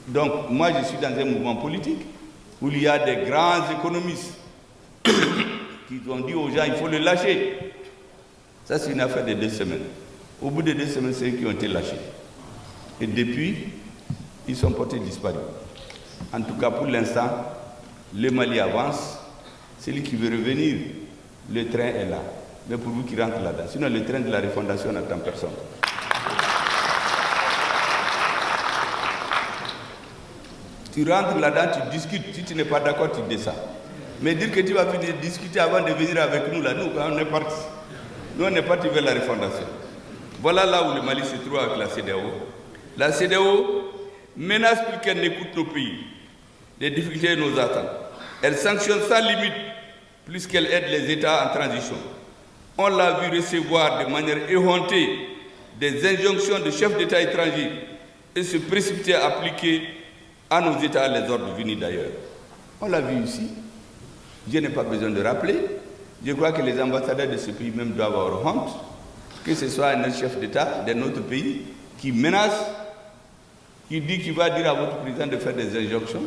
Donc, moi, je suis dans un mouvement politique où il y a des grands économistes qui ont dit aux gens, il faut le lâcher. Ça, c'est une affaire de 2 semaines. Au bout de 2 semaines, c'est eux qui ont été lâchés. Et depuis, ils sont portés disparus. En tout cas, pour l'instant, le Mali avance. Celui qui veut revenir, le train est là. Mais pour vous qui rentrez là-dedans. Sinon, le train de la refondation n'attend personne. Tu rentres là-dedans, tu discutes. Si tu n'es pas d'accord, tu descends. Mais dire que tu vas finir de discuter avant de venir avec nous, là, nous, on est partis. Nous, on est partis vers la refondation. Voilà là où le Mali se trouve avec la CEDEAO. La CEDEAO menace plus qu'elle n'écoute nos pays, les difficultés et nos attentes. Elle sanctionne sans limite plus qu'elle aide les États en transition. On l'a vu recevoir de manière éhontée des injonctions de chefs d'État étrangers et se précipiter à appliquer à nos États les ordres venus d'ailleurs. On l'a vu ici. Je n'ai pas besoin de rappeler. Je crois que les ambassadeurs de ce pays même doivent avoir honte que ce soit un chef d'État d'un autre pays qui menace, qui dit qu'il va dire à votre président de faire des injonctions.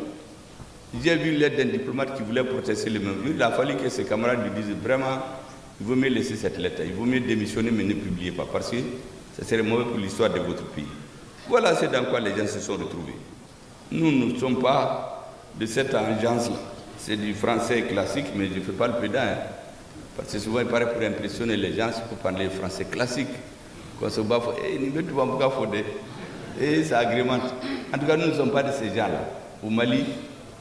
J'ai vu l'aide d'un diplomate qui voulait protester le même jour. Il a fallu que ses camarades lui disent vraiment, il vaut mieux laisser cette lettre, il vaut mieux démissionner mais ne publiez pas parce que ça serait mauvais pour l'histoire de votre pays. Voilà c'est dans quoi les gens se sont retrouvés. Nous ne sommes pas de cette agence-là. C'est du français classique, mais je ne fais pas le pédant. Hein. Parce que souvent, il paraît pour impressionner les gens, il faut parler français classique. Quand se bat, et ça agrémente. En tout cas, nous ne sommes pas de ces gens-là. Au Mali,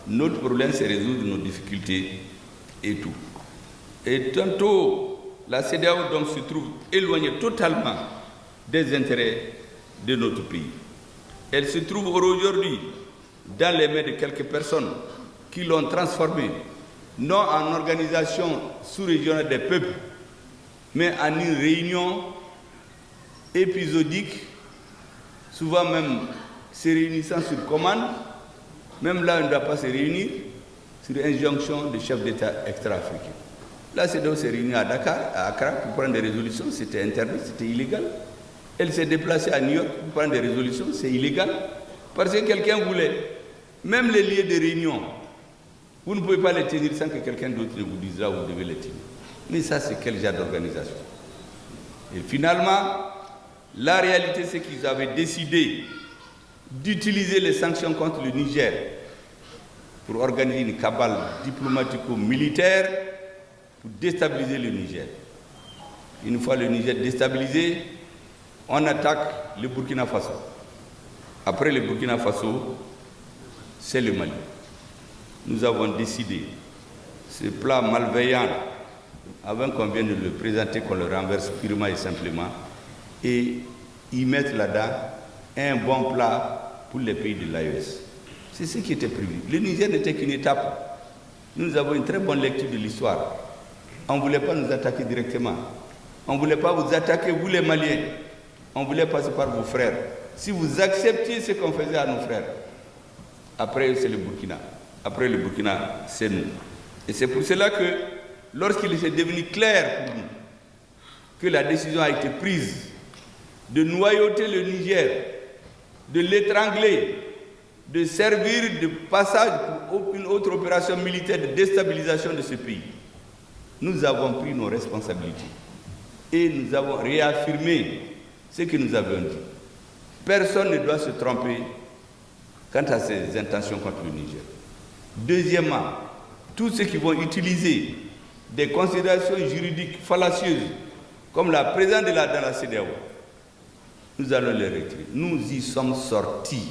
notre problème, c'est résoudre nos difficultés et tout. Et tantôt, la CEDEAO donc se trouve éloignée totalement des intérêts de notre pays. Elle se trouve aujourd'hui dans les mains de quelques personnes qui l'ont transformée, non en organisation sous-régionale des peuples, mais en une réunion épisodique, souvent même se réunissant sur commande, même là on ne doit pas se réunir, sur injonction de chefs d'État extra-africains. Là, CEDEAO s'est réunie à Dakar, à Accra, pour prendre des résolutions, c'était interdit, c'était illégal. Elle s'est déplacée à New York pour prendre des résolutions, c'est illégal, parce que quelqu'un voulait. Même les lieux de réunion, vous ne pouvez pas les tenir sans que quelqu'un d'autre ne vous dise là où vous devez les tenir. Mais ça, c'est quel genre d'organisation? Et finalement, la réalité, c'est qu'ils avaient décidé d'utiliser les sanctions contre le Niger pour organiser une cabale diplomatico-militaire pour déstabiliser le Niger. Une fois le Niger déstabilisé, on attaque le Burkina Faso. Après le Burkina Faso, c'est le Mali. Nous avons décidé, ce plan malveillant, avant qu'on vienne de le présenter, qu'on le renverse purement et simplement, et y mettre là-dedans un bon plat pour les pays de l'AES. C'est ce qui était prévu. Le Niger n'était qu'une étape. Nous avons une très bonne lecture de l'histoire. On ne voulait pas nous attaquer directement. On ne voulait pas vous attaquer, vous les Maliens. On voulait passer par vos frères. Si vous acceptiez ce qu'on faisait à nos frères, après c'est le Burkina. Après le Burkina, c'est nous. Et c'est pour cela que, lorsqu'il est devenu clair pour nous que la décision a été prise de noyauter le Niger, de l'étrangler, de servir de passage pour une autre opération militaire de déstabilisation de ce pays, nous avons pris nos responsabilités et nous avons réaffirmé ce que nous avions dit. Personne ne doit se tromper quant à ses intentions contre le Niger. Deuxièmement, tous ceux qui vont utiliser des considérations juridiques fallacieuses, comme la présence dans la CEDEAO, nous allons les retirer. Nous y sommes sortis.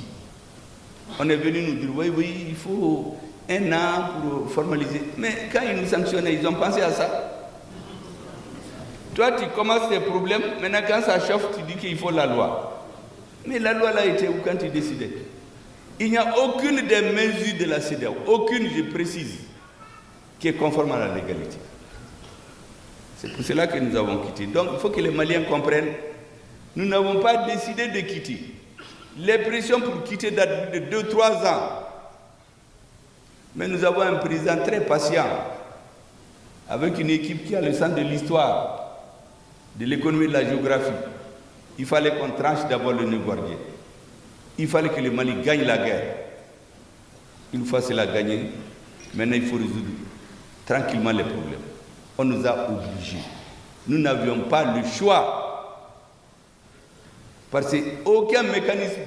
On est venu nous dire, oui, il faut 1 an pour formaliser. Mais quand ils nous sanctionnaient, ils ont pensé à ça. Toi, tu commences tes problèmes, maintenant quand ça chauffe, tu dis qu'il faut la loi. Mais la loi là était où quand tu décidais? Il n'y a aucune des mesures de la CEDEAO, aucune, je précise, qui est conforme à la légalité. C'est pour cela que nous avons quitté. Donc il faut que les Maliens comprennent, nous n'avons pas décidé de quitter. Les pressions pour quitter datent de 2-3 ans. Mais nous avons un président très patient, avec une équipe qui a le sens de l'histoire, de l'économie, de la géographie. Il fallait qu'on tranche d'abord le nœud gordien. Il fallait que le Mali gagne la guerre. Une fois cela gagné, maintenant il faut résoudre tranquillement les problèmes. On nous a obligés. Nous n'avions pas le choix. Parce qu'aucun mécanisme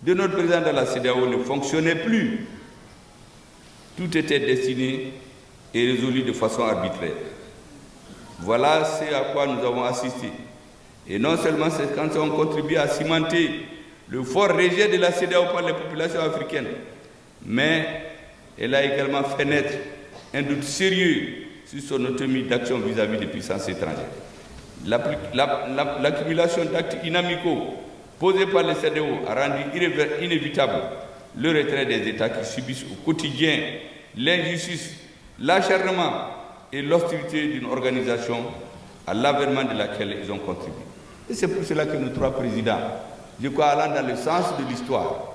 de notre président de la CEDEAO ne fonctionnait plus. Tout était destiné et résolu de façon arbitraire. Voilà ce à quoi nous avons assisté. Et non seulement ces sanctions ont contribué à cimenter le fort rejet de la CEDEAO par les populations africaines, mais elle a également fait naître un doute sérieux sur son autonomie d'action vis-à-vis des puissances étrangères. L'accumulation d'actes inamicaux posés par les CEDEAO a rendu inévitable le retrait des États qui subissent au quotidien l'injustice, l'acharnement et l'hostilité d'une organisation à l'avènement de laquelle ils ont contribué. Et c'est pour cela que nos trois présidents, je crois, allant dans le sens de l'histoire,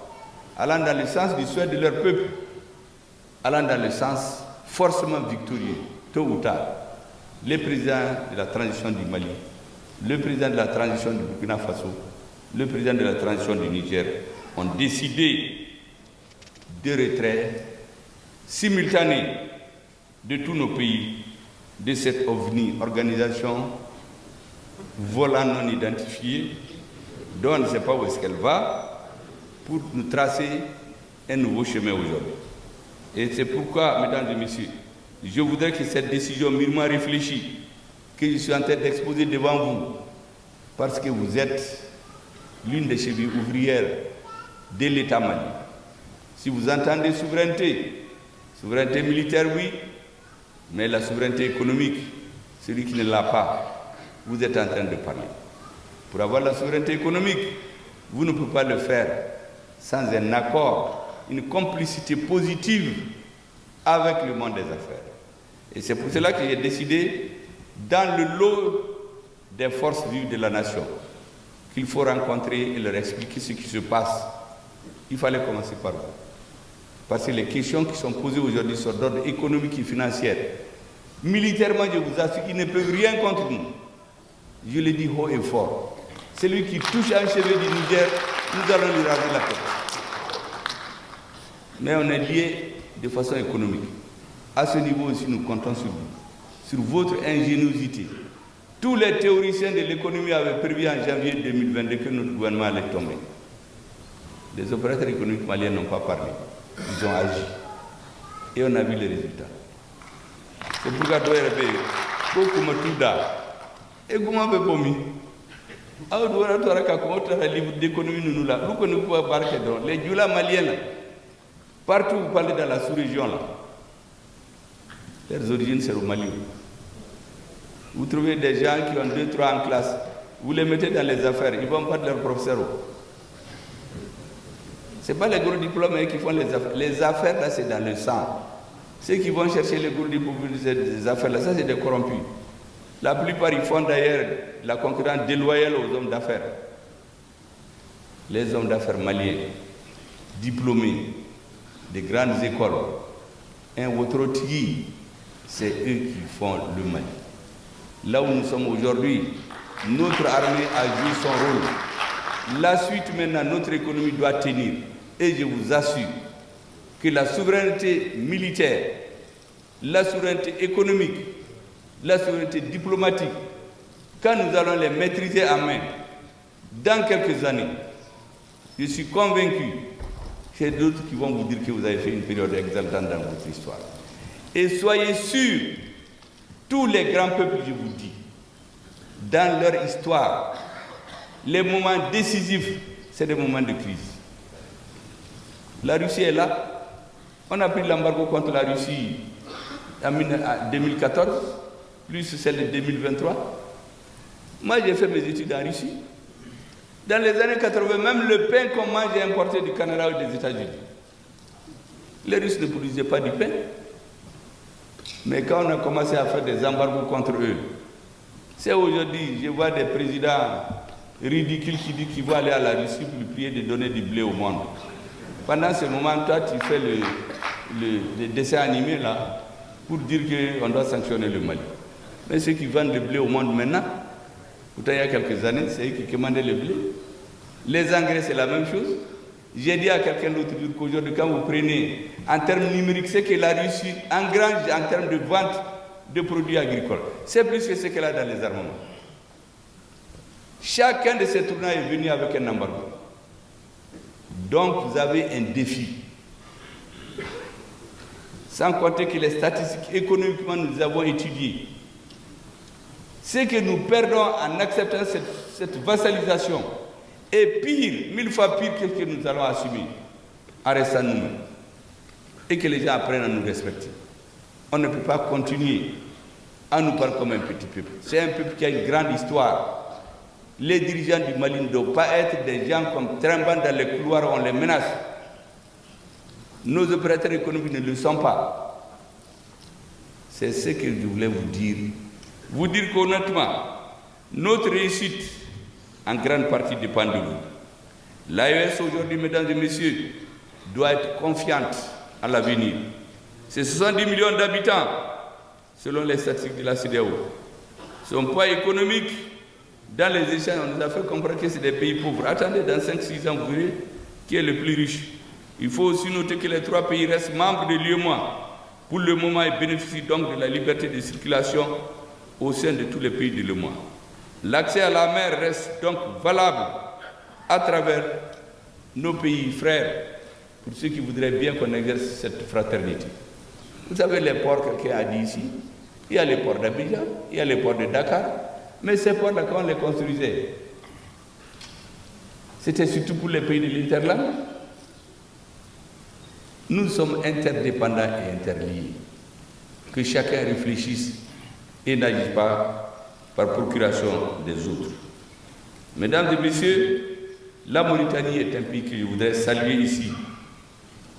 allant dans le sens du souhait de leur peuple, allant dans le sens forcément victorieux, tôt ou tard, les présidents de la transition du Mali, le président de la transition du Burkina Faso, le président de la transition du Niger ont décidé de retrait simultané de tous nos pays de cette OVNI, organisation volant non identifiée, dont on ne sait pas où est-ce qu'elle va, pour nous tracer un nouveau chemin aujourd'hui. Et c'est pourquoi, mesdames et messieurs, je voudrais que cette décision mûrement réfléchie, que je suis en train d'exposer devant vous, parce que vous êtes l'une des chevilles ouvrières de l'État malien. Si vous entendez souveraineté, souveraineté militaire, oui, mais la souveraineté économique, celui qui ne l'a pas, vous êtes en train de parler. Pour avoir la souveraineté économique, vous ne pouvez pas le faire sans un accord, une complicité positive avec le monde des affaires. Et c'est pour cela que j'ai décidé, dans le lot des forces vives de la nation, qu'il faut rencontrer et leur expliquer ce qui se passe. Il fallait commencer par vous. Parce que les questions qui sont posées aujourd'hui sont d'ordre économique et financier. Militairement, je vous assure qu'ils ne peuvent rien contre nous. Je le dis haut et fort. Celui qui touche à un cheveu du Niger, nous allons lui raser la tête. Mais on est liés de façon économique. À ce niveau aussi, nous comptons sur vous, sur votre ingéniosité. Tous les théoriciens de l'économie avaient prévu en janvier 2022 que notre gouvernement allait tomber. Les opérateurs économiques maliens n'ont pas parlé. Ils ont agi. Et on a vu les résultats. C'est pourquoi je vais beaucoup me tout et comment me bomi. Alors, nous avons un livre d'économie, nous là. Nous connaissons les Djoula maliens, partout où vous parlez dans la sous-région, là. Leurs origines, c'est au Mali. Vous trouvez des gens qui ont 2, 3 en classe, vous les mettez dans les affaires, ils ne vont pas de leur professeur. Ce n'est pas les gros diplômes qui font les affaires. Les affaires, là, c'est dans le sang. Ceux qui vont chercher les gros diplômes des affaires, là, ça, c'est des corrompus. La plupart, ils font d'ailleurs la concurrence déloyale aux hommes d'affaires. Les hommes d'affaires maliens, diplômés des grandes écoles, un autre tigui, c'est eux qui font le Mali. Là où nous sommes aujourd'hui, notre armée a joué son rôle. La suite maintenant, notre économie doit tenir. Et je vous assure que la souveraineté militaire, la souveraineté économique, la souveraineté diplomatique, quand nous allons les maîtriser à main, dans quelques années, je suis convaincu qu'il y a d'autres qui vont vous dire que vous avez fait une période exaltante dans votre histoire. Et soyez sûrs, tous les grands peuples, je vous dis, dans leur histoire, les moments décisifs, c'est des moments de crise. La Russie est là. On a pris l'embargo contre la Russie en 2014, plus celle de 2023. Moi, j'ai fait mes études en Russie. Dans les années 80, même le pain qu'on mange est importé du Canada ou des États-Unis. Les Russes ne produisaient pas du pain. Mais quand on a commencé à faire des embargos contre eux, c'est aujourd'hui, je vois des présidents ridicules qui disent qu'ils vont aller à la Russie pour lui prier de donner du blé au monde. Pendant ce moment, toi, tu fais le dessin animé là, pour dire qu'on doit sanctionner le Mali. Mais ceux qui vendent le blé au monde maintenant, pourtant il y a quelques années, c'est eux qui commandaient le blé. Les engrais, c'est la même chose. J'ai dit à quelqu'un l'autre jour qu'aujourd'hui, quand vous prenez en termes numériques ce que la Russie engrange en termes de vente de produits agricoles, c'est plus que ce qu'elle a dans les armements. Chacun de ces tournants est venu avec un embargo. Donc vous avez un défi. Sans compter que les statistiques économiquement nous avons étudiées. Ce que nous perdons en acceptant cette vassalisation est pire, 1000 fois pire que ce que nous allons assumer en restant nous-mêmes. Et que les gens apprennent à nous respecter. On ne peut pas continuer à nous parler comme un petit peuple. C'est un peuple qui a une grande histoire. Les dirigeants du Mali ne doivent pas être des gens comme tremblant dans les couloirs, on les menace. Nos opérateurs économiques ne le sont pas. C'est ce que je voulais vous dire. Vous dire qu'honnêtement, notre réussite en grande partie dépend de vous. L'AES aujourd'hui, mesdames et messieurs, doit être confiante à l'avenir. C'est 70 millions d'habitants, selon les statistiques de la CEDEAO. Son poids économique, dans les échanges, on nous a fait comprendre que c'est des pays pauvres. Attendez, dans 5-6 ans, vous verrez qui est le plus riche. Il faut aussi noter que les 3 pays restent membres de l'UEMOA. Pour le moment, ils bénéficient donc de la liberté de circulation au sein de tous les pays de l'UEMOA. L'accès à la mer reste donc valable à travers nos pays frères, pour ceux qui voudraient bien qu'on exerce cette fraternité. Vous savez, les ports, quelqu'un a dit ici, il y a les ports d'Abidjan, il y a les ports de Dakar, mais ces ports-là, quand on les construisait, c'était surtout pour les pays de l'Interland. Nous sommes interdépendants et interliés. Que chacun réfléchisse et n'agisse pas par procuration des autres. Mesdames et messieurs, la Mauritanie est un pays que je voudrais saluer ici.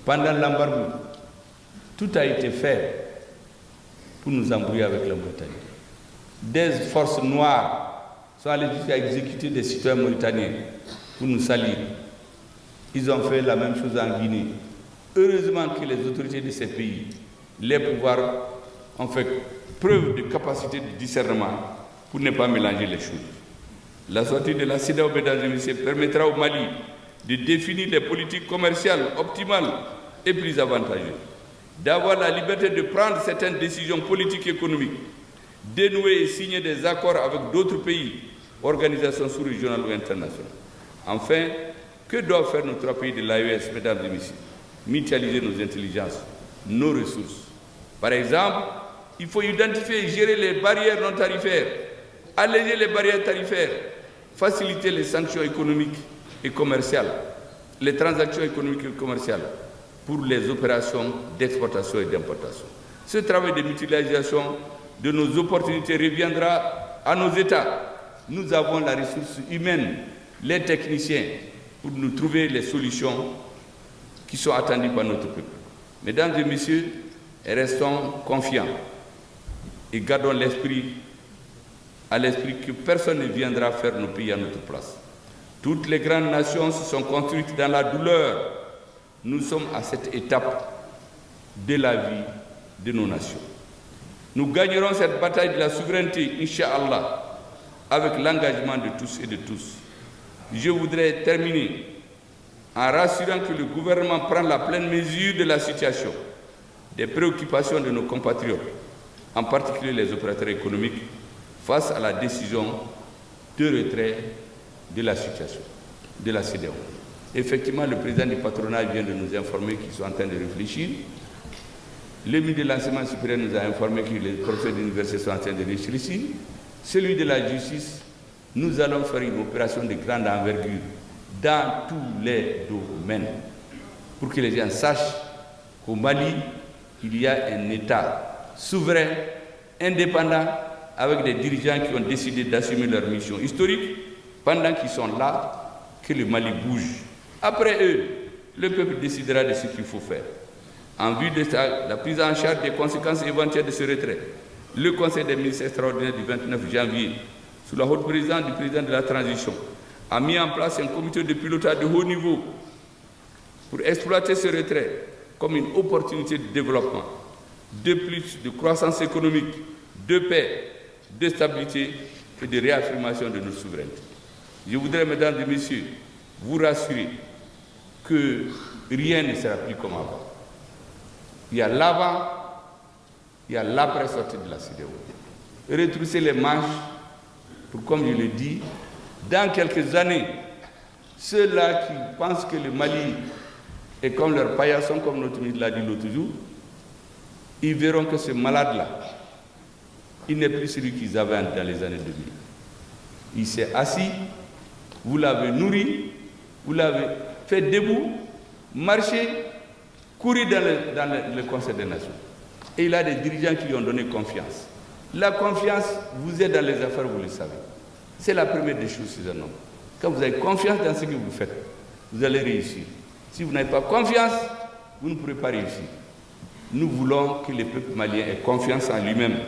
Pendant l'embargo, tout a été fait pour nous embrouiller avec la Mauritanie. Des forces noires sont allées jusqu'à exécuter des citoyens mauritaniens pour nous salir. Ils ont fait la même chose en Guinée. Heureusement que les autorités de ces pays, les pouvoirs, ont fait preuve de capacité de discernement pour ne pas mélanger les choses. La sortie de la CEDEAO, mesdames et messieurs, permettra au Mali de définir les politiques commerciales optimales et plus avantageuses, d'avoir la liberté de prendre certaines décisions politiques et économiques, dénouer et signer des accords avec d'autres pays, organisations sous-régionales ou internationales. Enfin, que doivent faire nos 3 pays de l'AES, mesdames et messieurs? Mutualiser nos intelligences, nos ressources. Par exemple, il faut identifier et gérer les barrières non tarifaires, alléger les barrières tarifaires, faciliter les sanctions économiques et commerciales, les transactions économiques et commerciales pour les opérations d'exportation et d'importation. Ce travail de mutualisation de nos opportunités reviendra à nos États. Nous avons la ressource humaine, les techniciens, pour nous trouver les solutions qui sont attendues par notre peuple. Mesdames et messieurs, restons confiants et gardons à l'esprit que personne ne viendra faire nos pays à notre place. Toutes les grandes nations se sont construites dans la douleur. Nous sommes à cette étape de la vie de nos nations. Nous gagnerons cette bataille de la souveraineté, Inch'Allah, avec l'engagement de tous et de tous. Je voudrais terminer en rassurant que le gouvernement prend la pleine mesure de la situation, des préoccupations de nos compatriotes, en particulier les opérateurs économiques, face à la décision de retrait de la situation, de la CEDEAO. Effectivement, le président du patronat vient de nous informer qu'ils sont en train de réfléchir. Le ministre de l'Enseignement supérieur nous a informé que les professeurs d'université sont en train de réfléchir. Celui de la justice, nous allons faire une opération de grande envergure dans tous les domaines pour que les gens sachent qu'au Mali, il y a un État souverain, indépendant, avec des dirigeants qui ont décidé d'assumer leur mission historique pendant qu'ils sont là, que le Mali bouge. Après eux, le peuple décidera de ce qu'il faut faire. En vue de ça, la prise en charge des conséquences éventuelles de ce retrait, le Conseil des ministres extraordinaire du 29 janvier, sous la haute présidence du président de la transition, a mis en place un comité de pilotage de haut niveau pour exploiter ce retrait comme une opportunité de développement, de plus de croissance économique, de paix, de stabilité et de réaffirmation de notre souveraineté. Je voudrais, mesdames et messieurs, vous rassurer que rien ne sera plus comme avant. Il y a l'avant, il y a l'après sortie de la CEDEAO. Retrousser les manches pour, comme je le dis, dans quelques années, ceux-là qui pensent que le Mali est comme leur paillasson, comme notre ministre l'a dit l'autre jour, ils verront que ce malade-là, il n'est plus celui qu'ils avaient dans les années 2000. Il s'est assis, vous l'avez nourri, vous l'avez fait debout, marcher, courir dans le Conseil des Nations. Et il a des dirigeants qui lui ont donné confiance. La confiance, vous êtes dans les affaires, vous le savez. C'est la première des choses chez un homme. Quand vous avez confiance dans ce que vous faites, vous allez réussir. Si vous n'avez pas confiance, vous ne pourrez pas réussir. Nous voulons que le peuple malien ait confiance en lui-même.